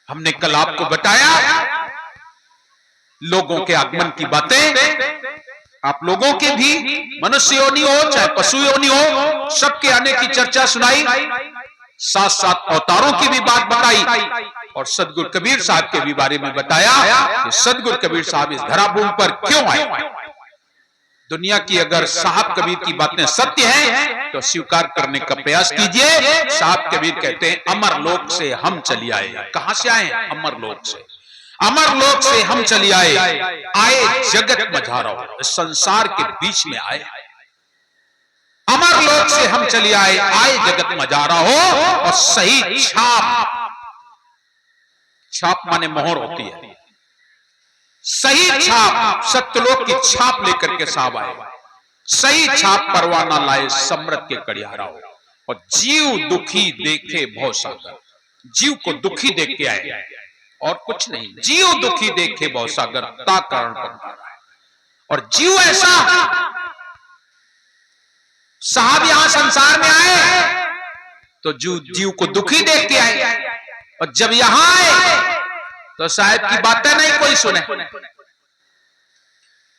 हमने कल आपको बताया लोगों के आगमन की बातें। आप लोगों के भी मनुष्य योनि हो चाहे पशु योनि हो, सबके आने की चर्चा सुनाई, साथ साथ अवतारों की भी बात बताई और सदगुरु कबीर साहब के भी बारे में बताया कि सदगुरु कबीर साहब इस धराभूमि पर क्यों आए। दुनिया की अगर साहब कबीर की बातें सत्य हैं तो स्वीकार करने का प्रयास कीजिए। साहब कबीर कहते हैं अमर लोक से हम चली आए। कहां से आए? अमर लोक से। अमर लोक से हम चली आए, आए जगत मझारो, संसार के बीच में आए। अमर लोक से हम चली आए, आए जगत मझारा हो और सही छाप, छाप माने मोहर होती है, सही छाप सत्यलोक की छाप लेकर के साहब आए। सही छाप परवाना लाए समृत के कड़ियारा हो और जीव दुखी देखे भव सागर। जीव को दुखी देख के आए और कुछ नहीं, जीव दुखी देखे भव सागर ता कारण पंगारा है। और जीव ऐसा साहब यहां संसार में आए तो जीव को दुखी देख के आए और जब यहां आए तो साहब की बातें नहीं कोई सुने।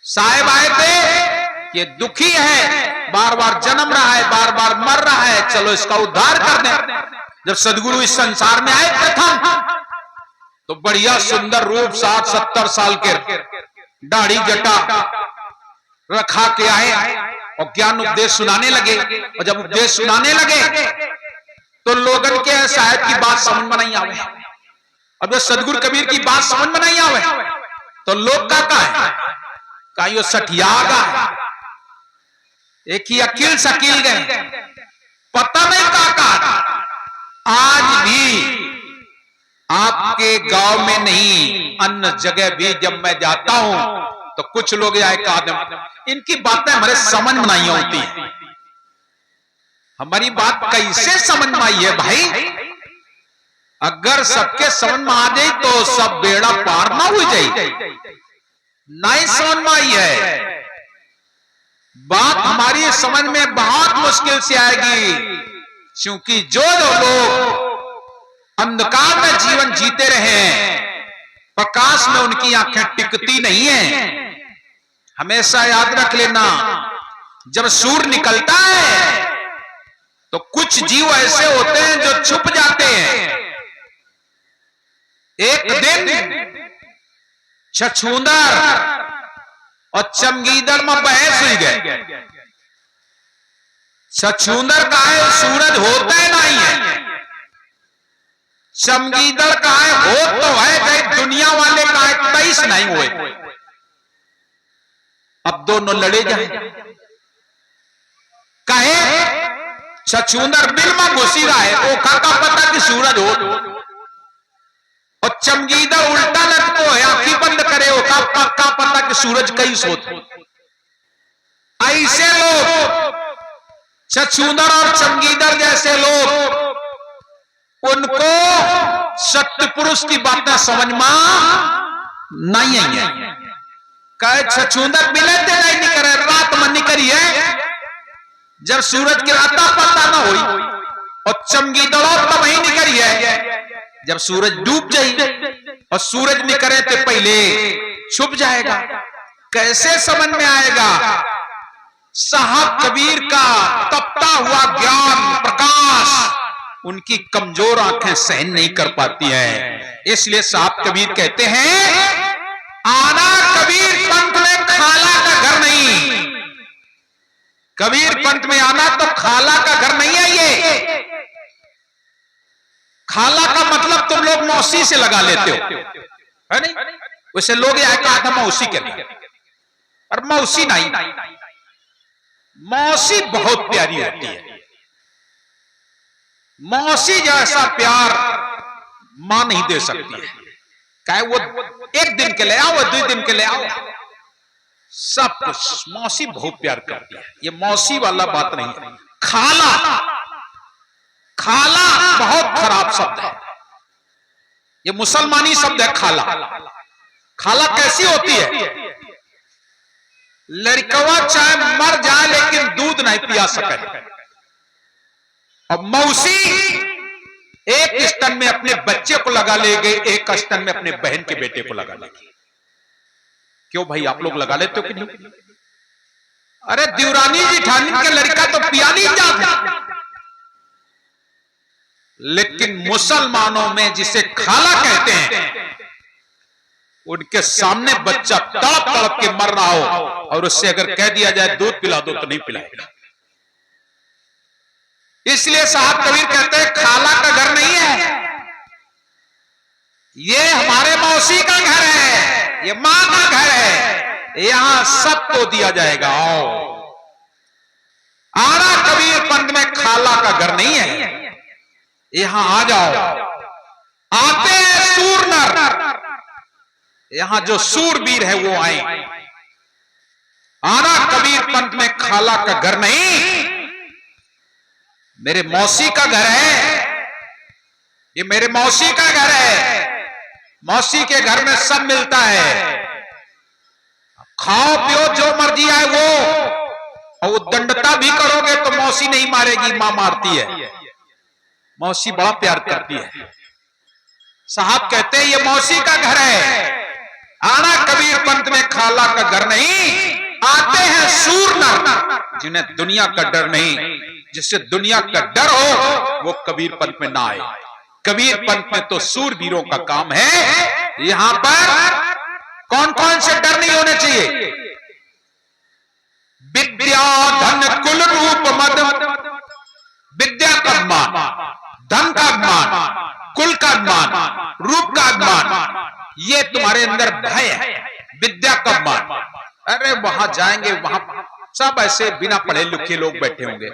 साहब आए थे कि दुखी है, बार बार जन्म रहा है, बार बार मर रहा है, चलो इसका उद्धार कर दें। जब सदगुरु इस संसार में आए प्रथम तो बढ़िया सुंदर रूप 60-70 साल के दाढ़ी जटा रखा के आए और ज्ञान उपदेश सुनाने लगे। और जब उपदेश सुनाने लगे तो लोगन के साहब की बात समझ में नहीं आवे। अब जब सदगुरु कबीर की बात समझ में नहीं आवे तो लोग का है कहीं सठियागा है, एक ही अकील सकील गए, पता नहीं का। आज भी आपके गांव में नहीं, अन्य जगह भी जब मैं जाता हूं तो कुछ लोग आए कादम, इनकी बातें हमारे समझ में नहीं होती। हमारी बात कैसे समझ में आई है भाई? अगर सबके समझ में आ जाए तो सब बेड़ा पार ना हो जाए। नहीं समझ में आई है बात, हमारी समझ में बहुत मुश्किल से आएगी, क्योंकि जो लोग अंधकार में जीवन जीते रहे, प्रकाश में उनकी आंखें टिकती नहीं है। हमेशा याद रख लेना, जब सूर्य निकलता है तो कुछ जीव ऐसे होते हैं जो छुप जाते हैं। एक दिन छछूंदर और चमगीदड़ में बहस हुई गए। छछूंदर का है सूरज होता है नहीं है, चमगीदड़ का है हो तो है, कहीं दुनिया वाले का है 23 नहीं हुए। अब दोनों लड़े जाए, कहे छछूंदर बिल में घुसी रहा है, ओखा का पता कि सूरज हो, और चमगीदड़ उल्टा लटको है, आंखी बंद करे, ओखा पक्का पता कि सूरज कई सोत। ऐसे लोग छछूंदर और चमगीदड़ जैसे लोग, उनको सत्य पुरुष की बातें समझ में नहीं आई है। कहे छछूंदर मिले थे नहीं करे, रात में निकली है जब सूरज की राता पता ना हुई, और चमगीदड़ों तो वही निकली है जब सूरज डूब जाए, और सूरज निकले तो पहले छुप जाएगा। कैसे समझ में आएगा? साहब कबीर का तपता हुआ ज्ञान प्रकाश उनकी कमजोर आंखें सहन नहीं कर पाती हैं। इसलिए साहब कबीर कहते हैं, आना कबीर पंथ में खाला का घर नहीं। कबीर पंथ में आना तो खाला का घर नहीं है। ये खाला का मतलब तुम लोग मौसी से लगा लेते हो, है नहीं? वैसे लोग आए कहा था मौसी के लिए, और मौसी नहीं, मौसी बहुत प्यारी होती है। मौसी जैसा प्यार मां नहीं दे सकती है। चाहे वो एक दिन के लिए आओ, 2 दिन के लिए आओ, सब कुछ मौसी बहुत प्यार करती है। ये मौसी वाला बात नहीं है। खाला, खाला बहुत खराब शब्द है, ये मुसलमानी शब्द है खाला। खाला कैसी होती है? लड़कवा चाहे मर जाए लेकिन दूध नहीं पिया सके। और मौसी एक स्तन में अपने बच्चे को लगा लेगी, एक स्तन में अपने बहन के बेटे को लगा लेगी। क्यों भाई, आप लोग लगा लेते हो कि नहीं? अरे देवरानी जिठानी का लड़का तो पिया नहीं जाता, लेकिन मुसलमानों में जिसे खाला कहते हैं, उनके सामने बच्चा तड़प तड़प के मर रहा हो और उससे अगर कह दिया जाए दूध पिला दो तो नहीं पिलाएगा। इसलिए साहब कबीर कहते हैं खाला का घर नहीं है, ये हमारे मौसी का घर है, ये मां का घर है, यहां सबको दिया जाएगा। आओ, आरा कबीर पंथ में खाला का घर नहीं है, यहां आ जाओ। आते हैं सूर नर, यहां जो सूरवीर है वो आए। आरा कबीर पंथ में खाला का घर नहीं, मेरे मौसी का घर है, ये मेरे मौसी का घर है। मौसी के घर में सब मिलता है, खाओ पियो जो मर्जी आए वो, और दंडता भी करोगे तो मौसी नहीं मारेगी, मां मारती है। मौसी बड़ा प्यार करती है। साहब कहते हैं ये मौसी का घर है। आना कबीर पंथ में खाला का घर नहीं, आते हैं सूर नर जिन्हें दुनिया का डर नहीं। जिससे दुनिया का डर हो वो कबीर पंथ में ना आए। कबीर पंथ में तो सूरवीरों का काम है। यहां पर कौन कौन से डर नहीं होने चाहिए? विद्या धन कुल रूप मद, विद्या का अभिमान, धन का अभिमान, कुल का अभिमान, रूप का अभिमान, ये तुम्हारे अंदर भय है। विद्या का अभिमान, अरे वहां जाएंगे वहां सब ऐसे बिना पढ़े लिखे लोग बैठे होंगे,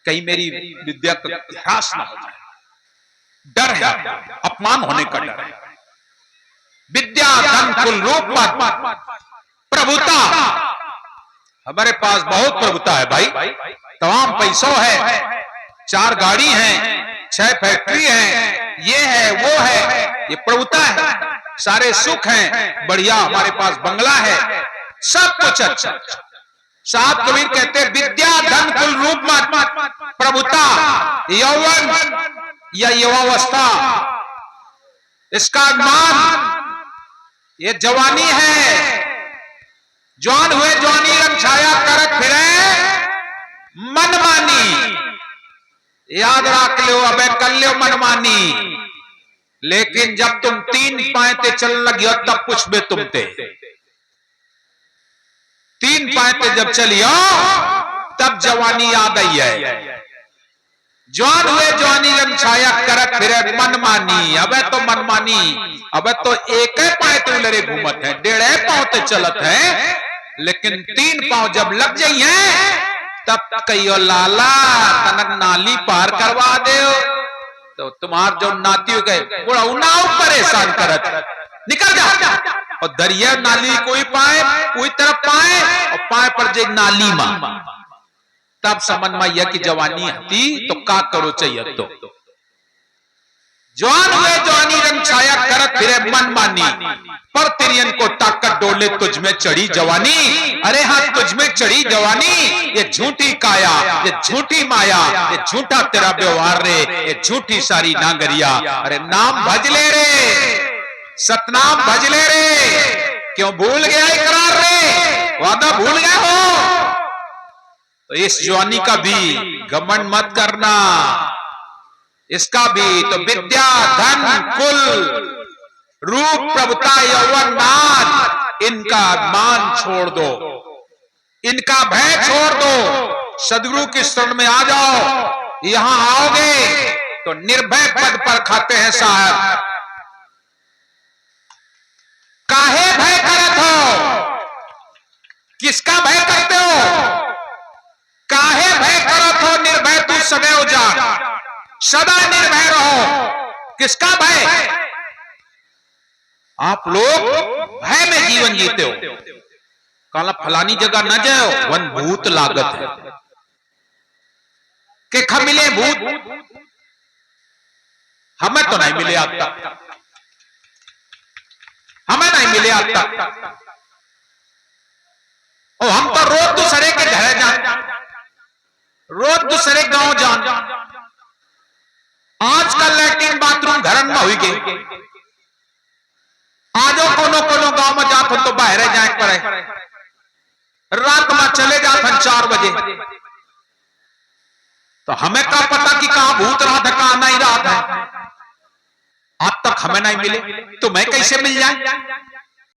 कहीं मेरी विद्या का ह्रास ना हो जाए, डर है, अपमान होने का डर है। विद्या धन कुल रूप मद, प्रभुता, हमारे पास बहुत प्रभुता है भाई, तमाम पैसों है, 4 गाड़ी हैं, 6 फैक्ट्री हैं, ये है वो है, ये प्रभुता है। सारे सुख हैं, बढ़िया हमारे पास बंगला है, सब कुछ अच्छा। साहब कबीर कहते हैं विद्या धन कुल रूप मद, प्रभुता, यौवन या युवावस्था, इसका अभिमान, ये जवानी है। जवान हुए जवानी रंग छाया करत फिरे मनमानी, याद रख लो अबे कर लो मनमानी। लेकिन जब तुम 3 पांते चलने लगी हो तब पूछबे तुमते, 3 पांते जब चलियो तब जवानी याद आई है। जवान हुए जवानी रंग छाया करत फिरे मनमानी, अबे तो मनमानी, अबे तो एक पांव तो लड़े घूमत है, 1.5 पांव तो चलत है, लेकिन 3 पांव जब लग जाइए तब कहियो लाला तनक नाली पार करवा दे, तो तुम्हार जो नातियों के बुढ़ा उनाव परेशान करत, निकल जा। और दरिया नाली कोई पाए कोई तरफ पाए और पाए पर जे नाली मां, तब समझ में यह कि जवानी थी तो का करो चाहिए। तो जवान हुए जवानी रंग छाया करत फिरे मनमानी, पर तिरियन को ताकत डोले तुझ में चढ़ी जवानी। अरे हाँ तुझ में चढ़ी जवानी, ये झूठी काया, ये झूठी माया, ये झूठा तेरा व्यवहार रे, ये झूठी सारी नागरिया। अरे नाम भज ले रे, सतनाम भज ले रे, क्यों भूल गया इकरार रे, वादा भूल गया हो। तो इस जवानी का भी घमंड मत करना, इसका भी तो विद्या धन कुल रूप प्रभुता यौवन नाद, इनका अभिमान छोड़ दो, इनका भय छोड़ दो, सदगुरु की शरण में आ जाओ। यहां आओगे तो निर्भय पद पर खाते हैं साहब। काहे भय करत हो, किसका भय करते हो, काहे भय करत हो, निर्भय तू सदैव जाग, सदा निर्भय रहो। किसका भय, आप लोग भय में जीवन जीते हो। कहला फलानी जगह न जाओ, वन भूत लागत है, के खा मिले भूत, हमें तो नहीं मिले आज तक, हमें नहीं मिले आज तक। और हम तो रोज दूसरे के घर जान, रोज दूसरे गांव जान, आजकल लैट्रिन बाथरूम घरन में हुई गई। आजो कोनो कोनो गांव में जात तो बाहर जाए पड़े, रात में चले जाते 4 बजे। तो हमें क्या पता कि कहां भूत रात है कहां नहीं रात है। आज तक हमें नहीं मिले, तुम्हें कैसे मिल जाए?